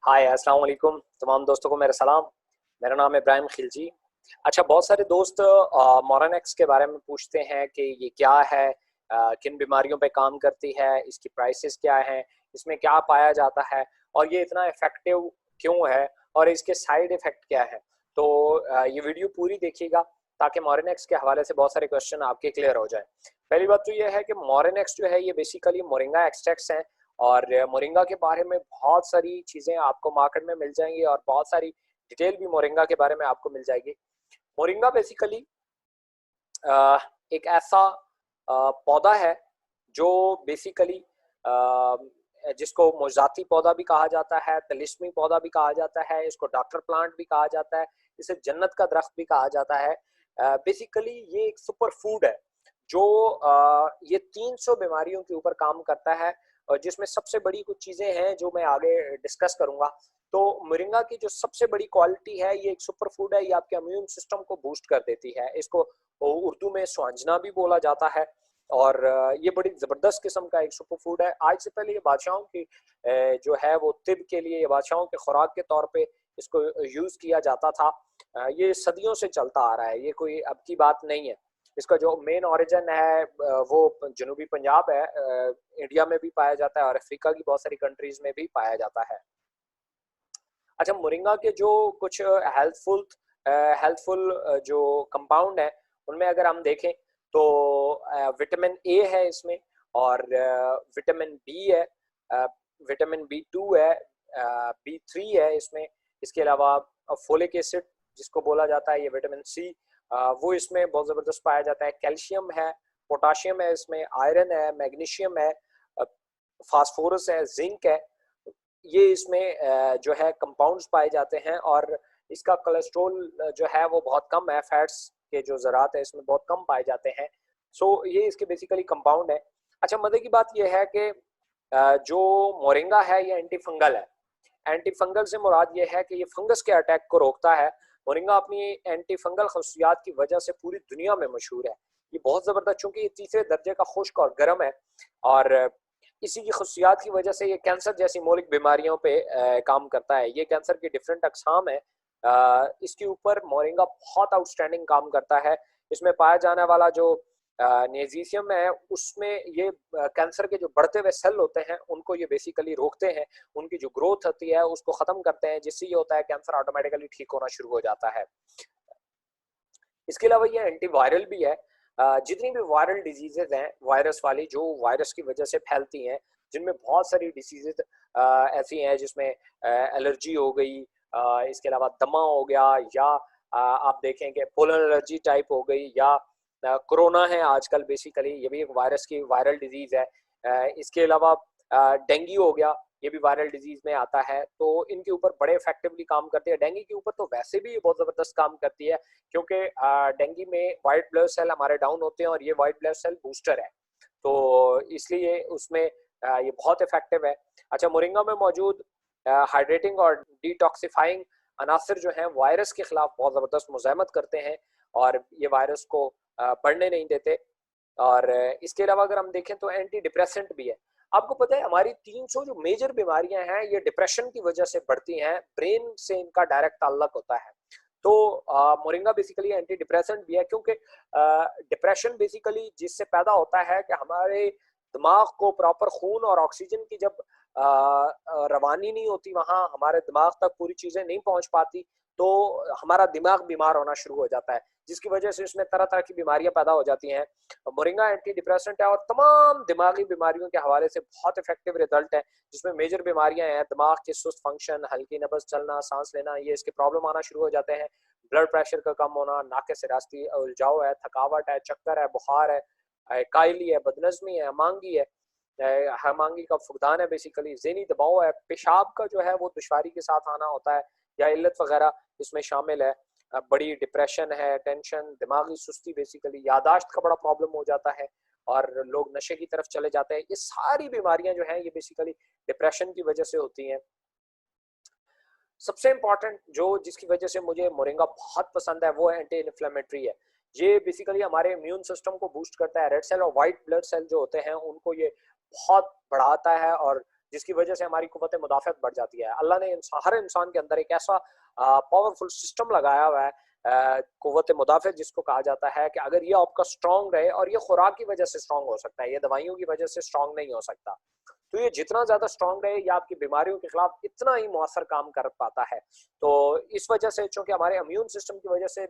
हाय अस्सलाम वालेकुम तमाम दोस्तों को मेरा सलाम। मेरा नाम है इब्राहिम खिलजी। अच्छा, बहुत सारे दोस्त मोरनेक्स के बारे में पूछते हैं कि ये क्या है, किन बीमारियों पे काम करती है, इसकी प्राइसेस क्या हैं, इसमें क्या पाया जाता है और ये इतना इफेक्टिव क्यों है और इसके साइड इफेक्ट क्या है। तो ये वीडियो पूरी देखिएगा ताकि मोरनेक्स के हवाले से बहुत सारे क्वेश्चन आपके क्लियर हो जाए। पहली बात तो ये है कि मोरनेक्स जो है ये बेसिकली मोरिंगा एक्सट्रैक्ट्स हैं और मोरिंगा के बारे में बहुत सारी चीज़ें आपको मार्केट में मिल जाएंगी और बहुत सारी डिटेल भी मोरिंगा के बारे में आपको मिल जाएगी। मोरिंगा बेसिकली एक ऐसा पौधा है जो बेसिकली जिसको मोजाती पौधा भी कहा जाता है, तलिस्मी पौधा भी कहा जाता है, इसको डॉक्टर प्लांट भी कहा जाता है, इसे जन्नत का दरख्त भी कहा जाता है। बेसिकली ये एक सुपर फूड है जो ये 300 बीमारियों के ऊपर काम करता है और जिसमें सबसे बड़ी कुछ चीज़ें हैं जो मैं आगे डिस्कस करूंगा। तो मोरिंगा की जो सबसे बड़ी क्वालिटी है, ये एक सुपर फूड है, ये आपके इम्यून सिस्टम को बूस्ट कर देती है। इसको उर्दू में स्वांजना भी बोला जाता है और ये बड़ी ज़बरदस्त किस्म का एक सुपर फूड है। आज से पहले ये बादशाहों की जो है वो तिब के लिए, ये बादशाहों के खुराक के तौर पे इसको यूज़ किया जाता था। ये सदियों से चलता आ रहा है, ये कोई अब की बात नहीं है। इसका जो मेन ओरिजिन है वो जनूबी पंजाब है, इंडिया में भी पाया जाता है और अफ्रीका की बहुत सारी कंट्रीज में भी पाया जाता है। अच्छा, मोरिंगा के जो कुछ हेल्थफुल जो कंपाउंड है उनमें अगर हम देखें तो विटामिन ए है इसमें और विटामिन बी है, विटामिन बी 2 है, बी 3 है इसमें। इसके अलावा फोलिक एसिड जिसको बोला जाता है, ये विटामिन सी, वो इसमें बहुत ज़बरदस्त पाया जाता है। कैल्शियम है, पोटाशियम है इसमें, आयरन है, मैग्नीशियम है, फास्फोरस है, जिंक है। ये इसमें जो है कंपाउंड्स पाए जाते हैं और इसका कोलेस्ट्रॉल जो है वो बहुत कम है, फैट्स के जो ज़रात है इसमें बहुत कम पाए जाते हैं। सो ये इसके बेसिकली कंपाउंड है। अच्छा, मज़े की बात ये है कि जो मोरिंगा है ये एंटी फंगल है। एंटी फंगल से मुराद ये है कि ये फंगस के अटैक को रोकता है। मोरिंगा अपनी एंटी फंगल खसूसियात की वजह से पूरी दुनिया में मशहूर है। ये बहुत ज़बरदस्त, चूंकि ये तीसरे दर्जे का खुश्क और गर्म है और इसी की खसूसियात की वजह से ये कैंसर जैसी मौलिक बीमारियों पे काम करता है। ये कैंसर की डिफरेंट अकसाम है, इसके ऊपर मोरिंगा बहुत आउटस्टैंडिंग काम करता है। इसमें पाया जाने वाला जो नेजीशियम है उसमें ये कैंसर के जो बढ़ते हुए सेल होते हैं उनको ये बेसिकली रोकते हैं, उनकी जो ग्रोथ होती है उसको ख़त्म करते हैं, जिससे ये होता है कैंसर ऑटोमेटिकली ठीक होना शुरू हो जाता है। इसके अलावा ये एंटीवायरल भी है। जितनी भी वायरल डिजीजेज हैं वायरस वाली, जो वायरस की वजह से फैलती हैं, जिनमें बहुत सारी डिजीजेज ऐसी हैं जिसमें एलर्जी हो गई, इसके अलावा दमा हो गया, या आप देखें कि पोलन एलर्जी टाइप हो गई, या कोरोना है आजकल, बेसिकली ये भी एक वायरस की वायरल डिजीज है। इसके अलावा डेंगू हो गया, ये भी वायरल डिजीज में आता है। तो इनके ऊपर बड़े इफेक्टिवली काम करती है। डेंगू के ऊपर तो वैसे भी ये बहुत ज़बरदस्त काम करती है क्योंकि डेंगू में वाइट ब्लड सेल हमारे डाउन होते हैं और ये वाइट ब्लड सेल बूस्टर है, तो इसलिए उसमें ये बहुत इफेक्टिव है। अच्छा, मोरिंगा में मौजूद हाइड्रेटिंग और डिटॉक्सिफाइंग अनासर जो हैं वायरस के खिलाफ बहुत ज़बरदस्त मुज़ाहमत करते हैं और ये वायरस को बढ़ने नहीं देते। और इसके अलावा अगर हम देखें तो एंटी डिप्रेसेंट भी है। आपको पता है हमारी 300 जो मेजर बीमारियां हैं ये डिप्रेशन की वजह से बढ़ती हैं, ब्रेन से इनका डायरेक्ट ताल्लुक होता है। तो मोरिंगा बेसिकली एंटी डिप्रेसेंट भी है क्योंकि डिप्रेशन बेसिकली जिससे पैदा होता है कि हमारे दिमाग को प्रॉपर खून और ऑक्सीजन की जब रवानी नहीं होती, वहां हमारे दिमाग तक पूरी चीजें नहीं पहुंच पाती, तो हमारा दिमाग बीमार होना शुरू हो जाता है, जिसकी वजह से इसमें तरह तरह की बीमारियां पैदा हो जाती हैं। मोरिंगा एंटी डिप्रेसेंट है और तमाम दिमागी बीमारियों के हवाले से बहुत इफेक्टिव रिजल्ट है, जिसमें मेजर बीमारियां हैं दिमाग के सुस्त फंक्शन, हल्की नब्ज चलना, सांस लेना, ये इसके प्रॉब्लम आना शुरू हो जाते हैं। ब्लड प्रेशर का कम होना, नाक से रास्ती उलझाव है, थकावट है, चक्कर है, बुखार है, कायली है, बदनज़मी है, हमांगी है, हमांगी का फुकदान है, बेसिकली ज़हनी दबाव है, पेशाब का जो है वो दुश्वारी के साथ आना होता है या इल्लत वगैरह इसमें शामिल है। बड़ी डिप्रेशन है, टेंशन, दिमागी सुस्ती, बेसिकली यादाश्त का बड़ा प्रॉब्लम हो जाता है और लोग नशे की तरफ चले जाते हैं। ये सारी बीमारियां जो हैं ये बेसिकली डिप्रेशन की वजह से होती हैं। सबसे इंपॉर्टेंट जो जिसकी वजह से मुझे मोरिंगा बहुत पसंद है वो एंटी इन्फ्लेमेटरी है। ये बेसिकली हमारे इम्यून सिस्टम को बूस्ट करता है। रेड सेल और वाइट ब्लड सेल जो होते हैं उनको ये बहुत बढ़ाता है और जिसकी वजह से हमारी कुव्वत मुदाफ़त बढ़ जाती है। अल्लाह ने हर इंसान के अंदर एक ऐसा पावरफुल सिस्टम लगाया हुआ है, कुव्वत मुदाफ़त जिसको कहा जाता है, कि अगर ये आपका स्ट्रांग रहे, और ये खुराक की वजह से स्ट्रांग हो सकता है, ये दवाइयों की वजह से स्ट्रांग नहीं हो सकता। तो ये जितना ज़्यादा स्ट्रांग रहे, ये आपकी बीमारियों के खिलाफ इतना ही मौसर काम कर पाता है। तो इस वजह से, चूँकि हमारे इम्यून सिस्टम की वजह से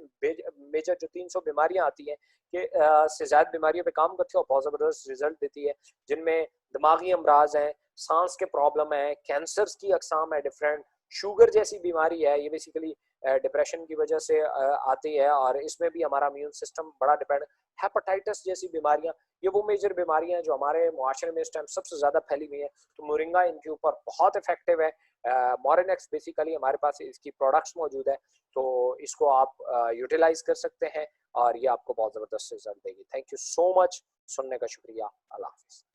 मेजर जो 300 बीमारियाँ आती हैं, कि से ज़्यादा बीमारियों पे काम करती है और बहुत ज़बरदस्त रिज़ल्ट देती है, जिनमें दिमागी अमराज हैं, साँस के प्रॉब्लम है, कैंसर्स की अक़साम है डिफरेंट, शुगर जैसी बीमारी है, ये बेसिकली डिप्रेशन की वजह से आती है, और इसमें भी हमारा इम्यून सिस्टम बड़ा डिपेंड। हेपेटाइटिस जैसी बीमारियाँ, ये वो मेजर बीमारियाँ हैं जो हमारे मुआशरे में इस टाइम सबसे ज़्यादा फैली हुई हैं। तो मोरिंगा इनके ऊपर बहुत इफेक्टिव है। मोरिनेक्स बेसिकली हमारे पास इसकी प्रोडक्ट्स मौजूद है, तो इसको आप यूटिलाइज़ कर सकते हैं, और ये आपको बहुत ज़बरदस्त रिज़ल्ट देगी। थैंक यू सो मच, सुनने का शुक्रिया। अल्लाह हाफ़िज़।